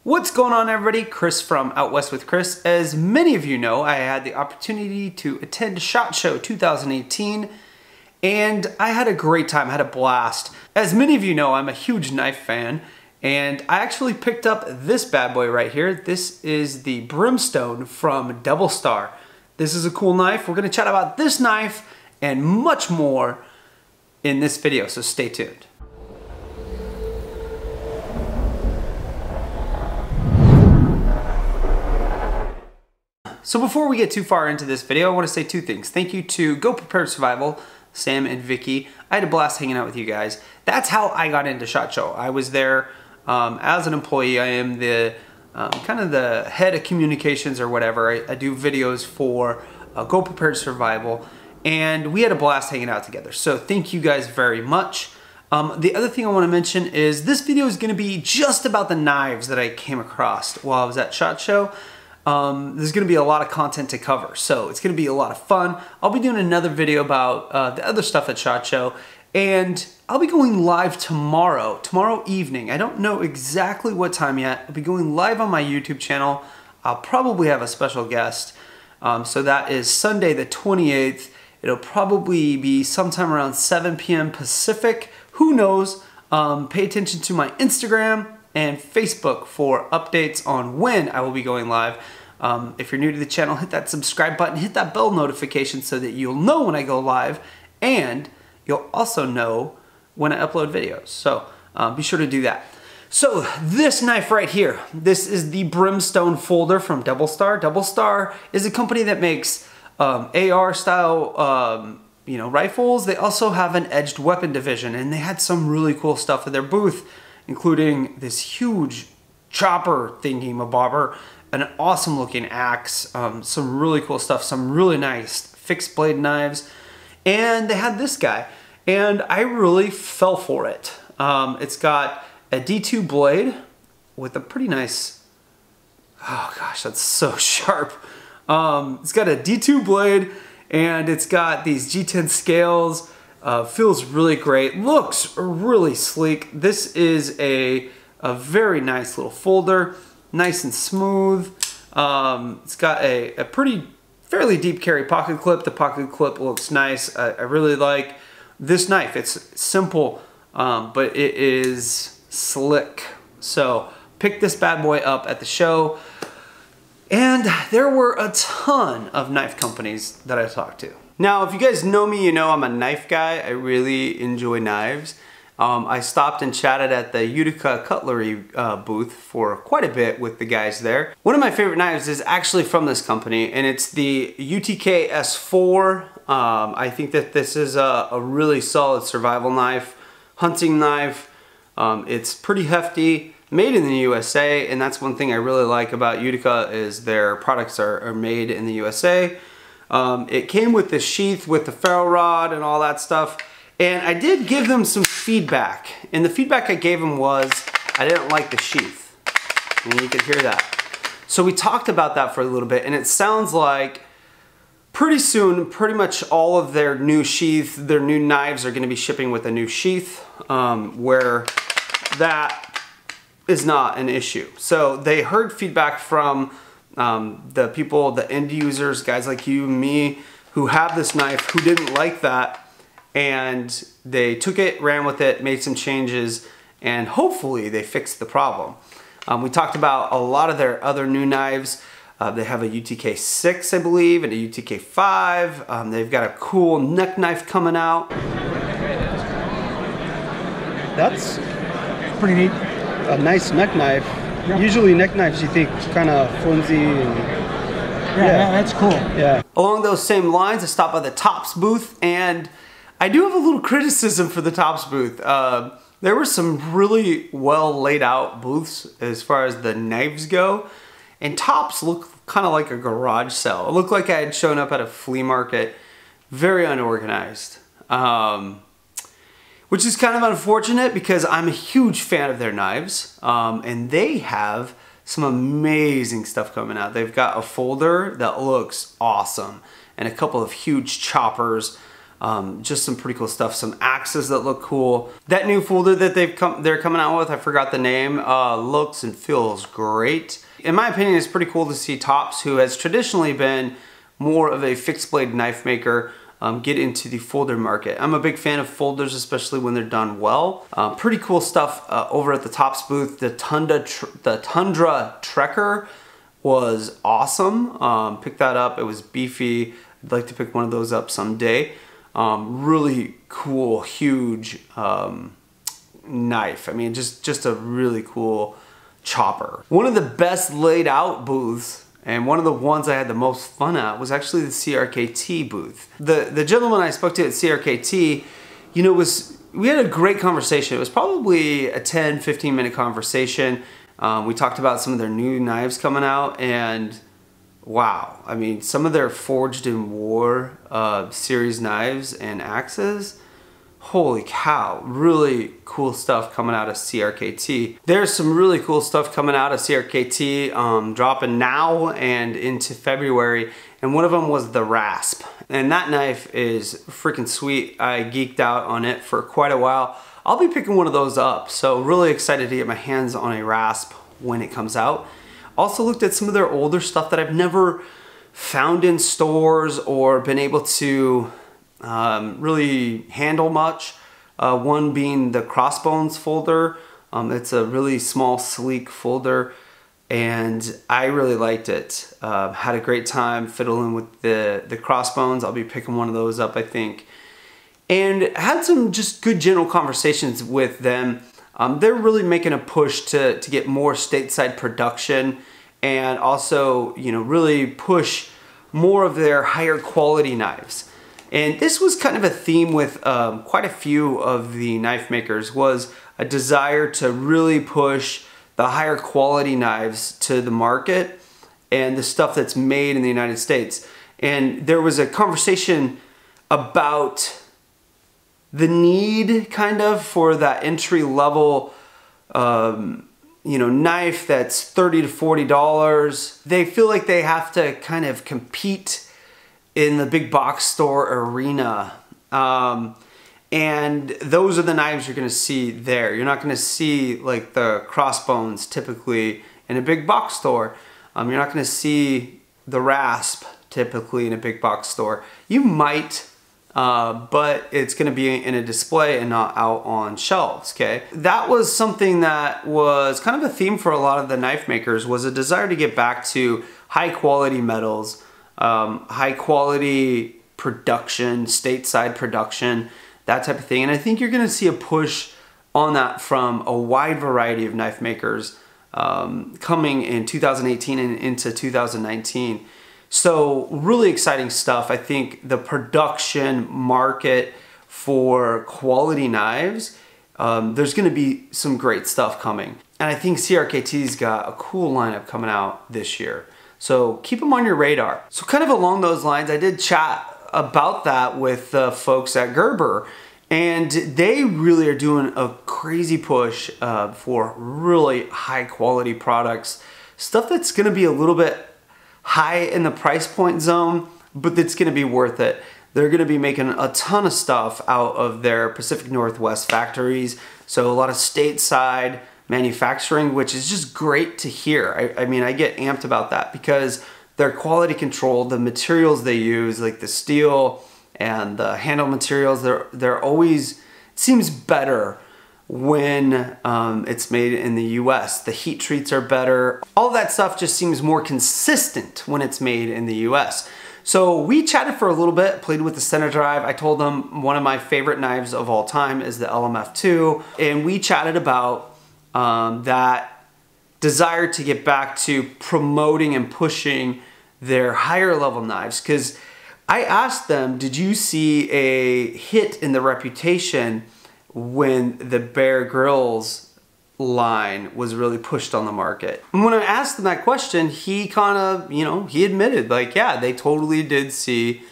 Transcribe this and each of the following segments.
What's going on, everybody? Chris from Out West with Chris. As many of you know, I had the opportunity to attend SHOT Show 2018 and I had a great time, I had a blast. As many of you know, I'm a huge knife fan and I actually picked up this bad boy right here. This is the Brimstone from Doublestar. This is a cool knife. We're gonna chat about this knife and much more in this video, so stay tuned. So before we get too far into this video, I want to say two things. Thank you to Go Prepared Survival, Sam and Vicky. I had a blast hanging out with you guys. That's how I got into SHOT Show. I was there as an employee. I am the kind of the head of communications or whatever. I do videos for Go Prepared Survival, and we had a blast hanging out together. So thank you guys very much. The other thing I want to mention is this video is going to be just about the knives that I came across while I was at SHOT Show. There's going to be a lot of content to cover, so it's going to be a lot of fun. I'll be doing another video about the other stuff at SHOT Show, and I'll be going live tomorrow evening. I don't know exactly what time yet. I'll be going live on my YouTube channel. I'll probably have a special guest. So that is Sunday the 28th. It'll probably be sometime around 7 p.m. Pacific. Who knows? Pay attention to my Instagram and Facebook for updates on when I will be going live. If you're new to the channel, hit that subscribe button, hit that bell notification so that you'll know when I go live, and you'll also know when I upload videos. So be sure to do that. So this knife right here, this is the Brimstone Folder from Doublestar. Doublestar is a company that makes AR style rifles. They also have an edged weapon division, and they had some really cool stuff at their booth, including this huge chopper thingy-mabobber, an awesome looking axe, some really cool stuff, some really nice fixed blade knives, and they had this guy, and I really fell for it. It's got a D2 blade with a pretty nice, oh gosh, that's so sharp. It's got a D2 blade, and it's got these G10 scales. Feels really great, looks really sleek. This is a very nice little folder, nice and smooth. It's got a fairly deep carry pocket clip. The pocket clip looks nice. I really like this knife. It's simple, but it is slick. So pick this bad boy up at the show. And there were a ton of knife companies that I talked to. Now, if you guys know me, you know I'm a knife guy. I really enjoy knives. I stopped and chatted at the Utica Cutlery booth for quite a bit with the guys there. One of my favorite knives is actually from this company, and it's the Utk S4. I think that this is a really solid survival knife, hunting knife. It's pretty hefty, made in the USA, and that's one thing I really like about Utica is their products are made in the USA. It came with the sheath with the ferro rod and all that stuff, and I did give them some feedback, and the feedback I gave them was I didn't like the sheath, and you could hear that. So we talked about that for a little bit, and it sounds like pretty soon pretty much all of their new sheath, their new knives are going to be shipping with a new sheath, where that is not an issue. So they heard feedback from the people, the end users, guys like you and me who have this knife who didn't like that, and they took it, ran with it, made some changes, and hopefully they fixed the problem. We talked about a lot of their other new knives. They have a Utk 6, I believe, and a Utk 5. They've got a cool neck knife coming out. That's pretty neat. A nice neck knife. Yep. Usually neck knives you think kind of flimsy and yeah, that's cool. Yeah. Along those same lines, I stopped by the Tops booth, and I do have a little criticism for the Tops booth. There were some really well laid out booths as far as the knives go, and Tops looked kind of like a garage sale. It looked like I had shown up at a flea market, very unorganized. Which is kind of unfortunate because I'm a huge fan of their knives, and they have some amazing stuff coming out. They've got a folder that looks awesome and a couple of huge choppers. Just some pretty cool stuff. Some axes that look cool. That new folder that they're coming out with, I forgot the name, looks and feels great. In my opinion, it's pretty cool to see Tops, who has traditionally been more of a fixed blade knife maker, get into the folder market. I'm a big fan of folders, especially when they're done well. Pretty cool stuff over at the Tops booth. The Tundra Trekker was awesome. Picked that up. It was beefy. I'd like to pick one of those up someday. Really cool, huge knife. I mean, just a really cool chopper. One of the best laid out booths, and one of the ones I had the most fun at, was actually the CRKT booth. The gentleman I spoke to at CRKT, you know, we had a great conversation. It was probably a 10-15 minute conversation. We talked about some of their new knives coming out, and wow, I mean, some of their Forged in War series knives and axes, holy cow, really cool stuff coming out of CRKT. There's some really cool stuff coming out of CRKT, dropping now and into February, and one of them was the Rasp. And that knife is freaking sweet. I geeked out on it for quite a while. I'll be picking one of those up, so really excited to get my hands on a Rasp when it comes out. Also looked at some of their older stuff that I've never found in stores or been able to really handle much. One being the Crossbones Folder. It's a really small, sleek folder, and I really liked it. Had a great time fiddling with the Crossbones. I'll be picking one of those up, I think. And had some just good general conversations with them. They're really making a push to get more stateside production, and also, you know, really push more of their higher quality knives. And this was kind of a theme with quite a few of the knife makers, was a desire to really push the higher quality knives to the market and the stuff that's made in the United States. And there was a conversation about the need kind of for that entry level you know, knife that's $30 to $40. They feel like they have to kind of compete in the big box store arena. And those are the knives you're gonna see there. You're not gonna see like the Crossbones typically in a big box store. You're not gonna see the Rasp typically in a big box store. You might, but it's gonna be in a display and not out on shelves, okay? That was something that was kind of a theme for a lot of the knife makers, was a desire to get back to high quality metals, high quality production, stateside production, that type of thing. And I think you're gonna see a push on that from a wide variety of knife makers coming in 2018 and into 2019. So really exciting stuff. I think the production market for quality knives, there's gonna be some great stuff coming. And I think CRKT's got a cool lineup coming out this year. So keep them on your radar. So kind of along those lines, I did chat about that with the folks at Gerber, and they really are doing a crazy push for really high quality products. Stuff that's gonna be a little bit high in the price point zone, but that's gonna be worth it. They're gonna be making a ton of stuff out of their Pacific Northwest factories. So a lot of stateside manufacturing, which is just great to hear. I mean, I get amped about that because their quality control, the materials they use, like the steel and the handle materials, they're always, it seems better when it's made in the US. The heat treats are better. All that stuff just seems more consistent when it's made in the US. So we chatted for a little bit, played with the center drive. I told them one of my favorite knives of all time is the LMF2, and we chatted about that desire to get back to promoting and pushing their higher level knives. Because I asked them, did you see a hit in the reputation when the Bear Grylls line was really pushed on the market? And when I asked him that question, he kind of, you know, he admitted, like, yeah, they totally did see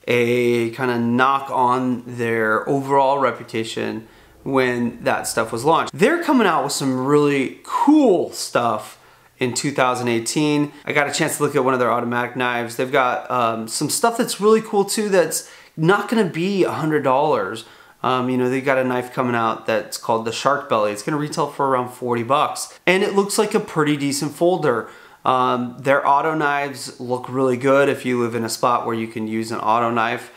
a kind of knock on their overall reputation when that stuff was launched. They're coming out with some really cool stuff in 2018. I got a chance to look at one of their automatic knives. They've got some stuff that's really cool too, that's not gonna be $100. You know, they got a knife coming out that's called the Shark Belly. It's gonna retail for around 40 bucks. And it looks like a pretty decent folder. Their auto knives look really good if you live in a spot where you can use an auto knife.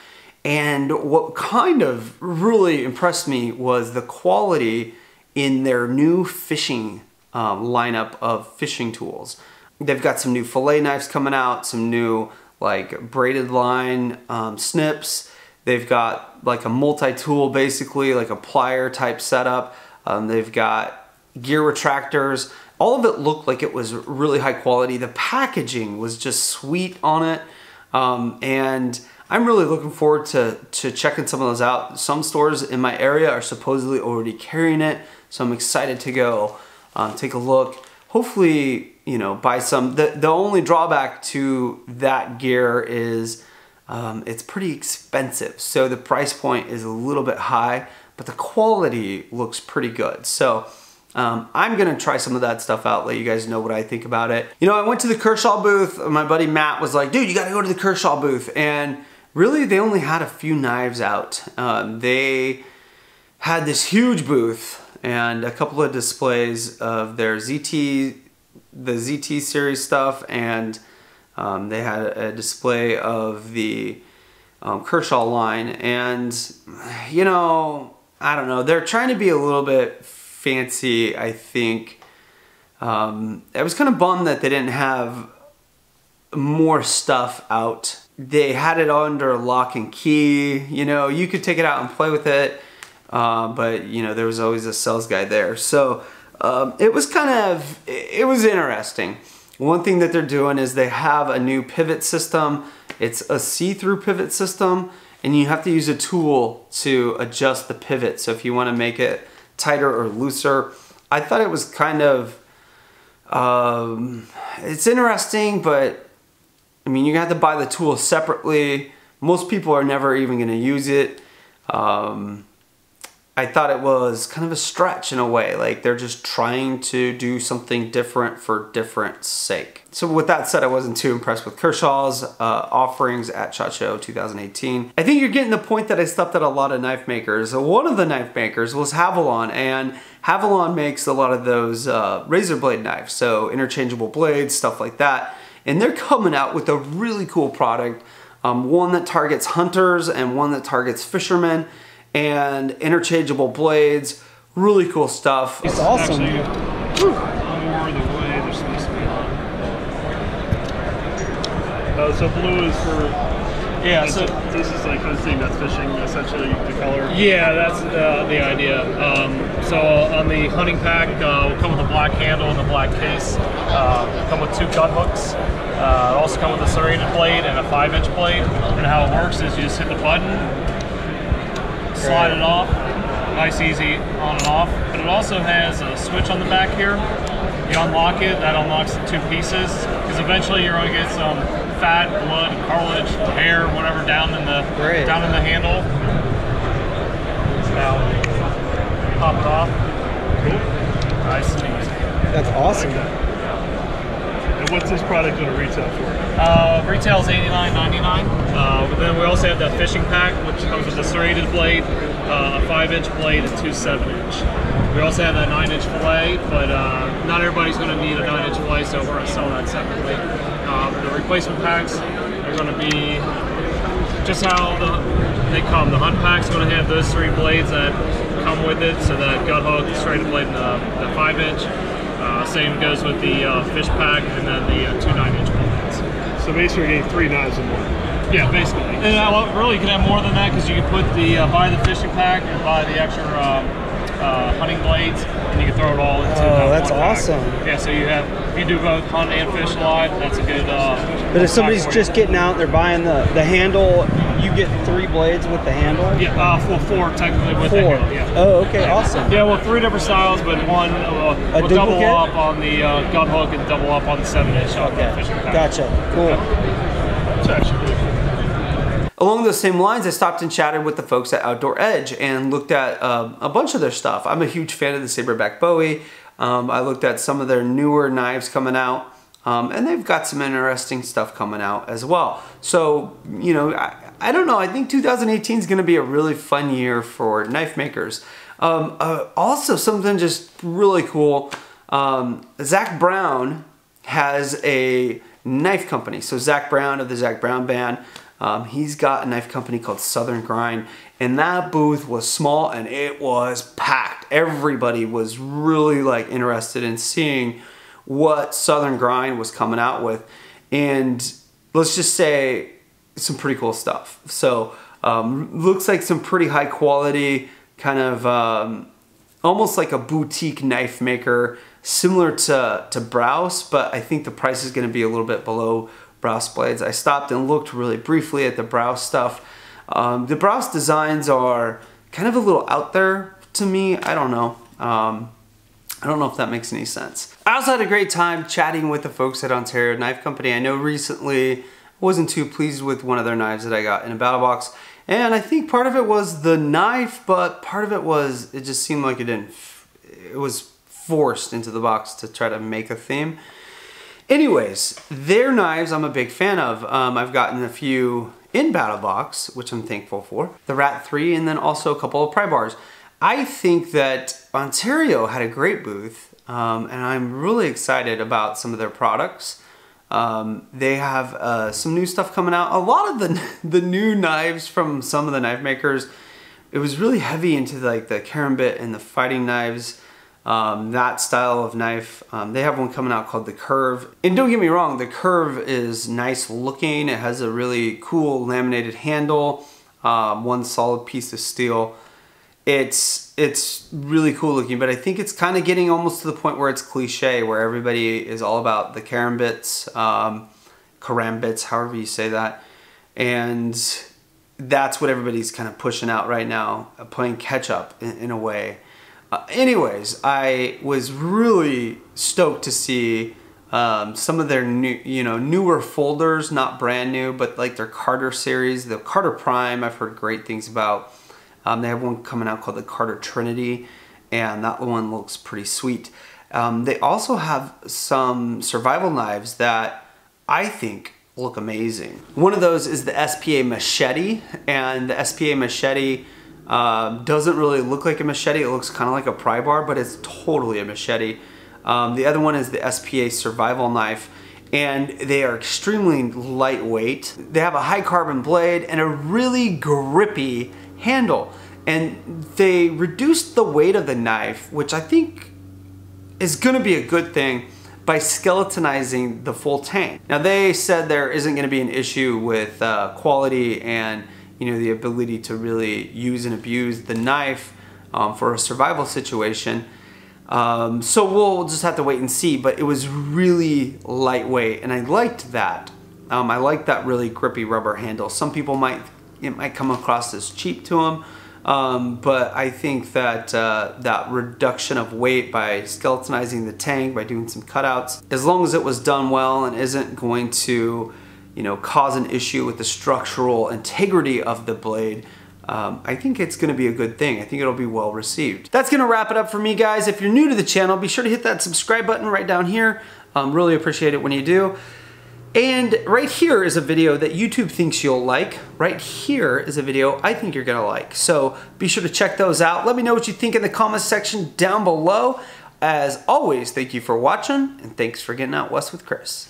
And what kind of really impressed me was the quality in their new fishing lineup of fishing tools. They've got some new fillet knives coming out, some new like braided line snips. They've got like a multi-tool, basically like a plier type setup. They've got gear retractors. All of it looked like it was really high quality. The packaging was just sweet on it. And I'm really looking forward to checking some of those out. Some stores in my area are supposedly already carrying it, so I'm excited to go take a look. Hopefully, you know, buy some. The only drawback to that gear is it's pretty expensive. So the price point is a little bit high, but the quality looks pretty good. So I'm gonna try some of that stuff out, let you guys know what I think about it. You know, I went to the Kershaw booth. My buddy Matt was like, dude, you gotta go to the Kershaw booth. And really, they only had a few knives out. They had this huge booth and a couple of displays of their the ZT series stuff, and they had a display of the Kershaw line. And, you know, I don't know, they're trying to be a little bit fancy, I think. I was kind of bummed that they didn't have more stuff out. They had it under lock and key. You know, you could take it out and play with it, but you know, there was always a sales guy there. So it was interesting. One thing that they're doing is they have a new pivot system. It's a see-through pivot system, and you have to use a tool to adjust the pivot. So if you want to make it tighter or looser, I thought it was kind of, it's interesting, but I mean, you have to buy the tool separately. Most people are never even going to use it. I thought it was kind of a stretch in a way, like they're just trying to do something different for different sake. So with that said, I wasn't too impressed with Kershaw's offerings at SHOT Show 2018. I think you're getting the point that I stopped at a lot of knife makers. One of the knife makers was Havalon, and Havalon makes a lot of those razor blade knives, so interchangeable blades, stuff like that. And they're coming out with a really cool product, one that targets hunters and one that targets fishermen, and interchangeable blades, really cool stuff. It's awesome. Actually, more the way they're supposed to be on. So blue is for, Yeah, so this is like hunting, that's fishing, essentially the color. yeah, that's the idea. So on the hunting pack, will come with a black handle and a black case. Come with 2 gun hooks. Also come with a serrated blade and a 5-inch blade. And how it works is you just hit the button, slide it off, nice easy on and off. But it also has a switch on the back here. You unlock it, that unlocks the 2 pieces, because eventually you're going to get some fat, blood, cartilage, hair, whatever down in the handle. Now pop it off. Cool. Nice and easy. That's awesome. And what's this product going to retail for? Retails $89.99. But then we also have that fishing pack, which comes with a serrated blade, a 5-inch blade, and 2 7-inch. We also have that 9-inch fillet, but not everybody's going to need a 9-inch fillet, so we're going to sell that separately. The replacement packs are going to be just how they come. The hunt pack's going to have those 3 blades that come with it, so that gut hook, the serrated blade, and the 5-inch. Same goes with the fish pack, and then the 2 9-inch blades. So basically you're getting 3 knives in one. Yeah, basically. And really, you can have more than that, because you can put buy the fishing pack and buy the extra hunting blades, and you can throw it all into that that's one pack. awesome. Yeah, so you do both hunt and fish live. That's a good. But if somebody's just getting out, they're buying the handle, you get 3 blades with the handle? Yeah, 4 technically with 4. the handle. Yeah. Oh, okay, awesome. Yeah, well, 3 different styles, but one will double up on the gun hook and double up on the 7-inch on the fishing pack. Gotcha. Cool. It's actually really cool. Along those same lines, I stopped and chatted with the folks at Outdoor Edge and looked at a bunch of their stuff. I'm a huge fan of the Saberback Bowie. I looked at some of their newer knives coming out, and they've got some interesting stuff coming out as well. So, you know, I don't know, I think 2018 is going to be a really fun year for knife makers. Also, something just really cool, Zach Brown has a knife company. So Zach Brown of the Zach Brown Band, he's got a knife company called Southern Grind, and that booth was small and it was packed. Everybody was really like interested in seeing what Southern Grind was coming out with, and let's just say some pretty cool stuff. So looks like some pretty high quality, kind of almost like a boutique knife maker, similar to Browse, but I think the price is going to be a little bit below Browse blades. I stopped and looked really briefly at the Browse stuff. The Browse designs are kind of a little out there to me. I don't know. I don't know if that makes any sense. I also had a great time chatting with the folks at Ontario Knife Company. I know recently I wasn't too pleased with one of their knives that I got in a battle box, and I think part of it was the knife, but part of it was it just seemed like it was forced into the box to try to make a theme. Anyways, their knives I'm a big fan of. I've gotten a few in battle box, which I'm thankful for. The Rat 3, and then also a couple of pry bars. I think that Ontario had a great booth, and I'm really excited about some of their products. They have some new stuff coming out. A lot of the new knives from some of the knife makers, it was really heavy into like the karambit and the fighting knives, that style of knife. They have one coming out called the Curve. And don't get me wrong, the Curve is nice looking. It has a really cool laminated handle, one solid piece of steel. It's really cool looking, but I think it's kind of getting almost to the point where it's cliche, where everybody is all about the karambits, however you say that, and that's what everybody's kind of pushing out right now, playing catch up in a way. Anyways, I was really stoked to see some of their newer folders, not brand new, but like their Carter series, the Carter Prime. I've heard great things about. They have one coming out called the Carter Trinity, and that one looks pretty sweet. They also have some survival knives that I think look amazing. One of those is the SPA Machete, and the SPA Machete doesn't really look like a machete. It looks kind of like a pry bar, but it's totally a machete. The other one is the SPA Survival Knife, and they are extremely lightweight. They have a high carbon blade and a really grippy handle, and they reduced the weight of the knife, which I think is going to be a good thing, by skeletonizing the full tang. Now, they said there isn't going to be an issue with quality and the ability to really use and abuse the knife for a survival situation. So we'll just have to wait and see, but it was really lightweight, and I liked that. I liked that really grippy rubber handle. Some people it might come across as cheap to them, but I think that that reduction of weight by skeletonizing the tang, by doing some cutouts, as long as it was done well and isn't going to cause an issue with the structural integrity of the blade, I think it's going to be a good thing. I think it'll be well received. That's going to wrap it up for me, guys. If you're new to the channel, be sure to hit that subscribe button right down here. Really appreciate it when you do. And right here is a video that YouTube thinks you'll like. Right here is a video I think you're gonna like. So be sure to check those out. Let me know what you think in the comments section down below. As always, thank you for watching, and thanks for getting out west with Chris.